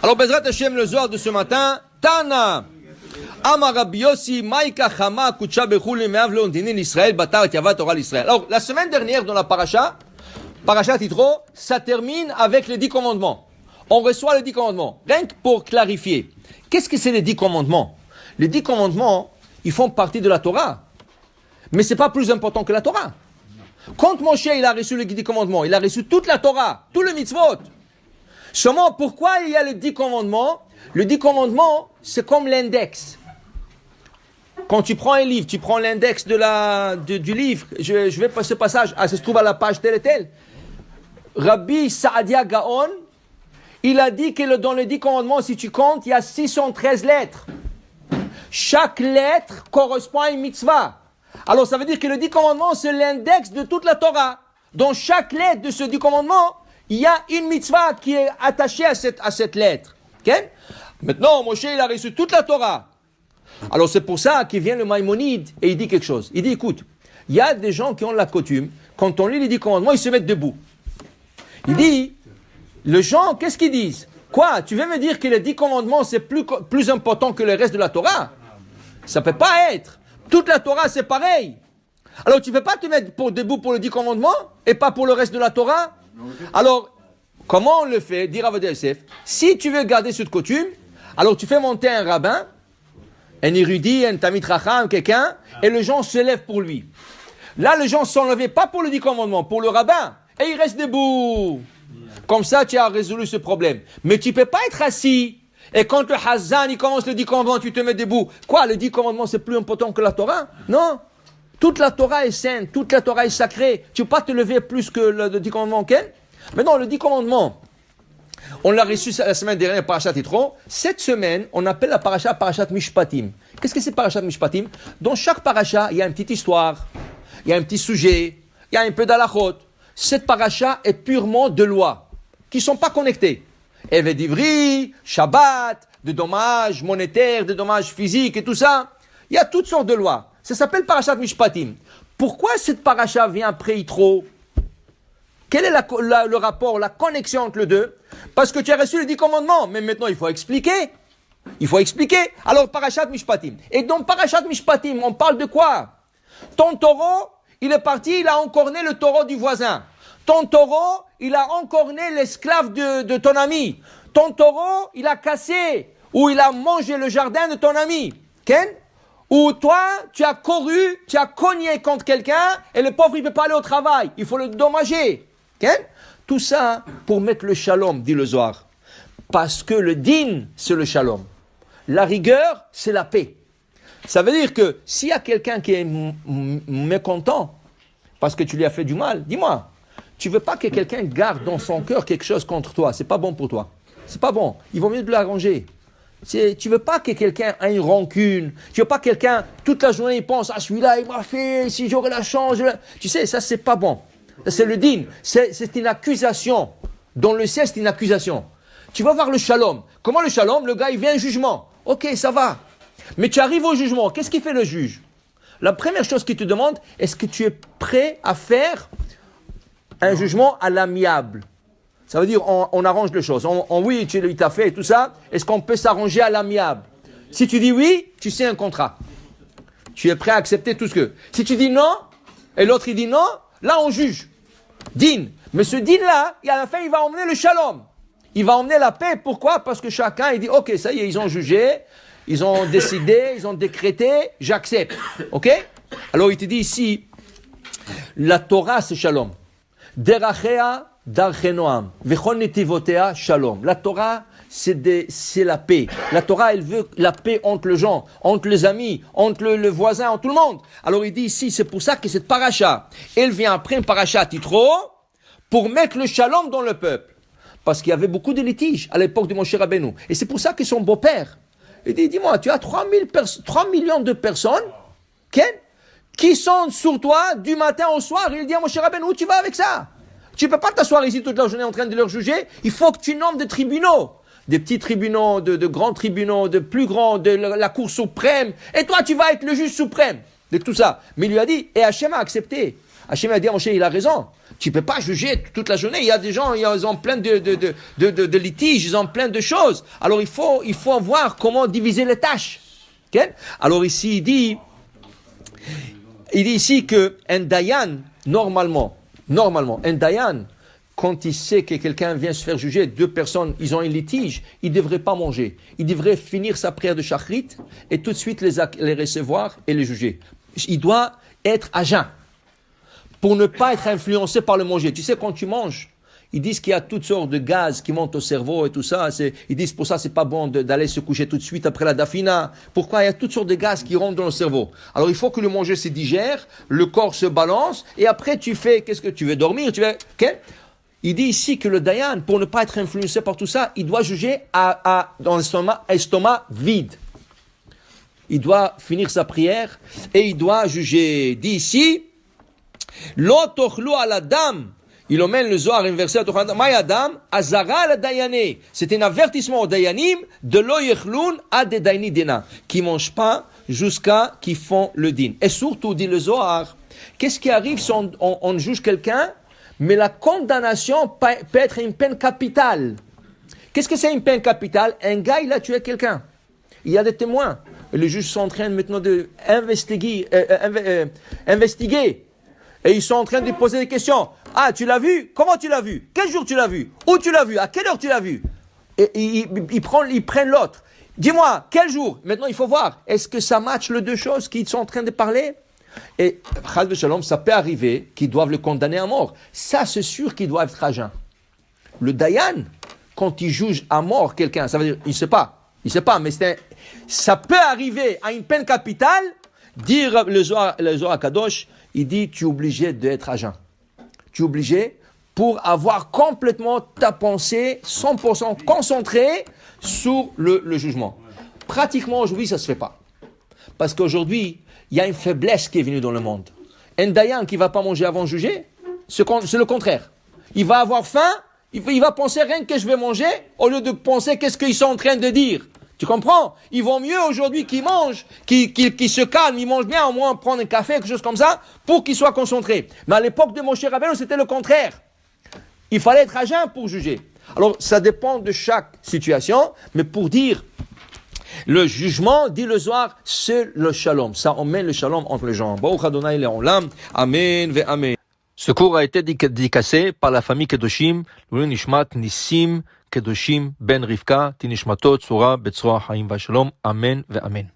Alors, Bezrat Hashem, le Zohar de ce matin, Tana. Amar Rabbi Yossi, Maïka Chama, Kutsha Bechul, Meav Leondinin, Israël, Batar, Yavat, Oral Israël. Alors, la semaine dernière, dans la Parasha Titro, ça termine avec les 10 commandements. On reçoit les 10 commandements. Rien que pour clarifier. Qu'est-ce que c'est les 10 commandements? Les 10 commandements, ils font partie de la Torah. Mais c'est pas plus important que la Torah. Quand Moshe, il a reçu les 10 commandements, il a reçu toute la Torah, tout le mitzvot. Seulement, pourquoi il y a les 10 commandements? Le 10 commandements, c'est comme l'index. Quand tu prends un livre, tu prends l'index du livre. Je vais passer ce passage. Ça se trouve à la page telle et telle. Rabbi Saadia Gaon, il a dit que dans les 10 commandements, si tu comptes, il y a 613 lettres. Chaque lettre correspond à une mitzvah. Alors, ça veut dire que le 10 commandements, c'est l'index de toute la Torah. Dans chaque lettre de ce 10 commandements, il y a une mitzvah qui est attachée à cette lettre. Okay? Maintenant, Moshe, il a reçu toute la Torah. Alors, c'est pour ça qu'il vient le Maïmonide et il dit quelque chose. Il dit, écoute, il y a des gens qui ont la coutume, quand on lit les 10 commandements, ils se mettent debout. Il dit, les gens, qu'est-ce qu'ils disent? Quoi? Tu veux me dire que les 10 commandements, c'est plus important que le reste de la Torah? Ça ne peut pas être. Toute la Torah, c'est pareil. Alors, tu ne peux pas te mettre debout pour les 10 commandements et pas pour le reste de la Torah? Alors, comment on le fait? Dire à Avodah Yosef, si tu veux garder cette coutume, alors tu fais monter un rabbin, un érudit, un tamid racham, quelqu'un, et les gens se lèvent pour lui. Là, les gens ne sont levés pas pour les 10 commandements, pour le rabbin, et ils restent debout. Comme ça, tu as résolu ce problème. Mais tu ne peux pas être assis. Et quand le Hazan, il commence le 10 commandements, tu te mets debout. Quoi, le 10 commandements, c'est plus important que la Torah? Non. Toute la Torah est sainte, toute la Torah est sacrée. Tu ne peux pas te lever plus que le 10 commandements, ok? Mais non, le 10 commandements, on l'a reçu la semaine dernière, Parashat Yitro. Cette semaine, on appelle la Parashat Mishpatim. Qu'est-ce que c'est Parashat Mishpatim? Dans chaque Parashat, il y a une petite histoire, il y a un petit sujet, il y a un peu d'alachot. Cette Parashat est purement de lois, qui ne sont pas connectées. Evet d'Ivri, Shabbat, de dommages monétaires, de dommages physiques et tout ça. Il y a toutes sortes de lois. Ça s'appelle Parashat Mishpatim. Pourquoi cette Parashat vient après Yitro? Quel est le rapport, la connexion entre les deux? Parce que tu as reçu les 10 commandements, mais maintenant il faut expliquer. Il faut expliquer. Alors, Parashat Mishpatim. Et dans Parashat Mishpatim, on parle de quoi? Ton taureau, il est parti, il a encorné le taureau du voisin. Ton taureau, il a encorné l'esclave de ton ami. Ton taureau, il a cassé ou il a mangé le jardin de ton ami. Ken? Ou toi, tu as couru, tu as cogné contre quelqu'un et le pauvre, il ne peut pas aller au travail. Il faut le dommager. Ken? Tout ça pour mettre le shalom, dit le Zohar. Parce que le din, c'est le shalom. La rigueur, c'est la paix. Ça veut dire que s'il y a quelqu'un qui est mécontent parce que tu lui as fait du mal, dis-moi, tu veux pas que quelqu'un garde dans son cœur quelque chose contre toi. C'est pas bon pour toi. C'est pas bon. Il vaut mieux de l'arranger. Tu veux pas que quelqu'un ait une rancune. Tu veux pas que quelqu'un, toute la journée, il pense, celui-là, il m'a fait, si j'aurais la chance. Tu sais, ça, c'est pas bon. C'est le din. C'est une accusation. Dans le ciel, c'est une accusation. Tu vas voir le shalom. Comment le shalom? Le gars, il vient un jugement. Ok, ça va. Mais tu arrives au jugement. Qu'est-ce qu'il fait le juge? La première chose qu'il te demande, est-ce que tu es prêt à faire un jugement à l'amiable? Ça veut dire, on arrange les choses. Oui, il t'a fait et tout ça. Est-ce qu'on peut s'arranger à l'amiable? Si tu dis oui, tu sais un contrat. Tu es prêt à accepter tout ce que... Si tu dis non, et l'autre il dit non, là on juge. Din. Mais ce din-là, à la fin, il va emmener le shalom. Il va emmener la paix. Pourquoi? Parce que chacun, il dit, ok, ça y est, ils ont jugé, ils ont décidé, ils ont décrété, j'accepte. Ok? Alors il te dit ici, la Torah, c'est shalom. Derachea darche noam, vechon netivotea shalom. La Torah, c'est la paix. La Torah, elle veut la paix entre les gens, entre les amis, entre le voisin, entre tout le monde. Alors il dit ici, c'est pour ça que cette paracha, elle vient après une paracha Yitro, pour mettre le shalom dans le peuple. Parce qu'il y avait beaucoup de litiges à l'époque de Moshe Rabbeinu. Et c'est pour ça que son beau-père, il dit, dis-moi, tu as 3 millions de personnes, qui sont sur toi du matin au soir. Il dit à Moshe Rabbeinu, où tu vas avec ça? Tu ne peux pas t'asseoir ici toute la journée en train de leur juger. Il faut que tu nommes des tribunaux. Des petits tribunaux, de grands tribunaux, de plus grands, de la Cour suprême. Et toi, tu vas être le juge suprême de tout ça. Mais il lui a dit, et Hachem a accepté. Hachem a dit à Moshe, il a raison. Tu peux pas juger toute la journée. Il y a des gens, ils ont plein de litiges, ils ont plein de choses. Alors il faut voir comment diviser les tâches. Okay? Alors ici, il dit ici que un dayan, normalement, un dayan, quand il sait que quelqu'un vient se faire juger, deux personnes, ils ont un litige, il ne devrait pas manger. Il devrait finir sa prière de shachrit et tout de suite les recevoir et les juger. Il doit être à jeun pour ne pas être influencé par le manger. Tu sais, quand tu manges, ils disent qu'il y a toutes sortes de gaz qui montent au cerveau et tout ça. Ils disent pour ça, c'est pas bon d'aller se coucher tout de suite après la dafina. Pourquoi? Il y a toutes sortes de gaz qui rentrent dans le cerveau. Alors, il faut que le manger se digère, le corps se balance et après, tu fais, qu'est-ce que tu veux dormir? Okay? Il dit ici que le dayan, pour ne pas être influencé par tout ça, il doit juger dans l'estomac vide. Il doit finir sa prière et il doit juger. Dit ici, Lo tochlu ala dam. Il emmène le Zohar inversé à Torah. Mayadam, azara ala dayane. C'est un avertissement aux dayanim de lo yechlun ad dayni dena. Qui mangent pas jusqu'à qu'ils font le din. Et surtout, dit le Zohar, qu'est-ce qui arrive si on juge quelqu'un? Mais la condamnation peut être une peine capitale. Qu'est-ce que c'est une peine capitale? Un gars, il a tué quelqu'un. Il y a des témoins. Et les juges sont en train maintenant d'investiguer. Et ils sont en train de poser des questions. Ah, tu l'as vu? Comment tu l'as vu? Quel jour tu l'as vu? Où tu l'as vu? À quelle heure tu l'as vu? Et ils prennent l'autre. Dis-moi, quel jour? Maintenant, il faut voir. Est-ce que ça matche les deux choses qu'ils sont en train de parler? Et, Chas v'Shalom, ça peut arriver qu'ils doivent le condamner à mort. Ça, c'est sûr qu'ils doivent être à jeun. Le Dayan, quand il juge à mort quelqu'un, ça veut dire, il ne sait pas, mais ça peut arriver à une peine capitale, dire le Zohar Kadosh, il dit, tu es obligé d'être à jeun. Tu es obligé pour avoir complètement ta pensée 100% concentrée sur le jugement. Pratiquement aujourd'hui, ça ne se fait pas. Parce qu'aujourd'hui, il y a une faiblesse qui est venue dans le monde. Un dayan qui ne va pas manger avant de juger, c'est le contraire. Il va avoir faim, il va penser rien que je vais manger, au lieu de penser qu'est-ce qu'ils sont en train de dire. Tu comprends? Ils vont mieux aujourd'hui qu'ils mangent, qu'ils se calment, ils mangent bien, au moins prendre un café, quelque chose comme ça, pour qu'ils soient concentrés. Mais à l'époque de Moshe Rabbeinu, c'était le contraire. Il fallait être à jeun pour juger. Alors, ça dépend de chaque situation, mais pour dire... Le jugement, dit le Zohar, c'est le shalom. Ça emmène le shalom entre les gens. Baruch Adonai le'olam. Amen ve amen. Ce cours a été dédicacé par la famille Kedoshim, Louis Nishmat Nissim Kedoshim Ben Rivka, Tinishmatot Surah Betzroa Haim Vashalom. Amen ve amen.